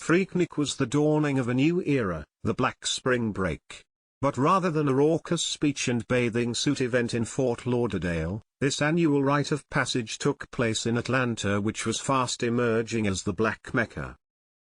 Freaknik was the dawning of a new era, the Black Spring Break. But rather than a raucous speech and bathing suit event in Fort Lauderdale, this annual rite of passage took place in Atlanta, which was fast emerging as the Black Mecca.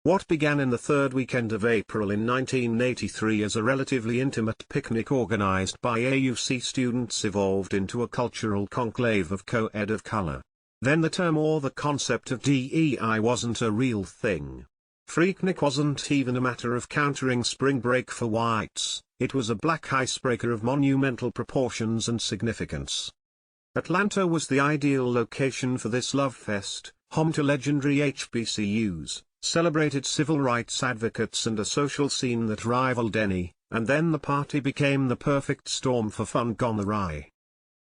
What began in the third weekend of April in 1983 as a relatively intimate picnic organized by AUC students evolved into a cultural conclave of co-ed of color. Then the term or the concept of DEI wasn't a real thing. Freaknik wasn't even a matter of countering spring break for whites, it was a black icebreaker of monumental proportions and significance. Atlanta was the ideal location for this love fest, home to legendary HBCUs, celebrated civil rights advocates and a social scene that rivaled any, and then the party became the perfect storm for fun gone awry.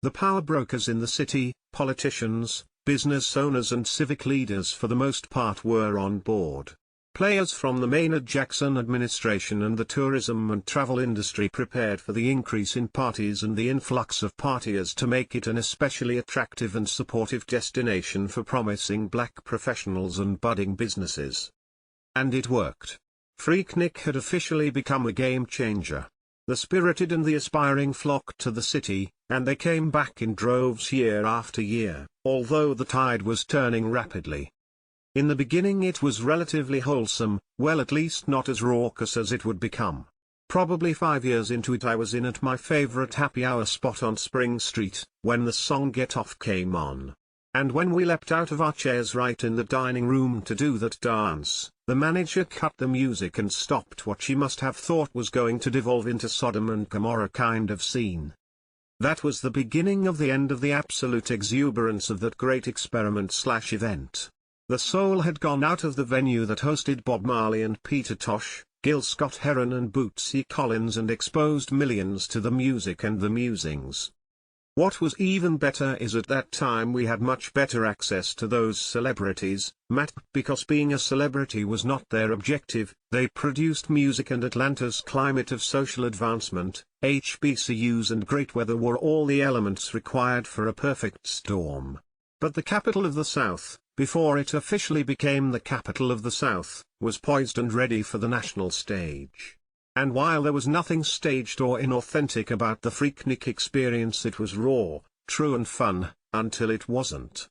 The power brokers in the city, politicians, business owners and civic leaders for the most part were on board. Players from the Maynard Jackson administration and the tourism and travel industry prepared for the increase in parties and the influx of partiers to make it an especially attractive and supportive destination for promising black professionals and budding businesses. And it worked. Freaknik had officially become a game changer. The spirited and the aspiring flocked to the city, and they came back in droves year after year, although the tide was turning rapidly. In the beginning it was relatively wholesome, well, at least not as raucous as it would become. Probably 5 years into it I was in at my favorite happy hour spot on Spring Street, when the song Get Off came on. And when we leapt out of our chairs right in the dining room to do that dance, the manager cut the music and stopped what she must have thought was going to devolve into Sodom and Gomorrah kind of scene. That was the beginning of the end of the absolute exuberance of that great experiment/event. The soul had gone out of the venue that hosted Bob Marley and Peter Tosh, Gil Scott-Heron and Bootsy Collins and exposed millions to the music and the musings. What was even better is at that time we had much better access to those celebrities, because being a celebrity was not their objective, they produced music and Atlanta's climate of social advancement, HBCUs and great weather were all the elements required for a perfect storm. But the capital of the South, before it officially became the capital of the South, was poised and ready for the national stage. And while there was nothing staged or inauthentic about the Freaknik experience, it was raw, true and fun, until it wasn't.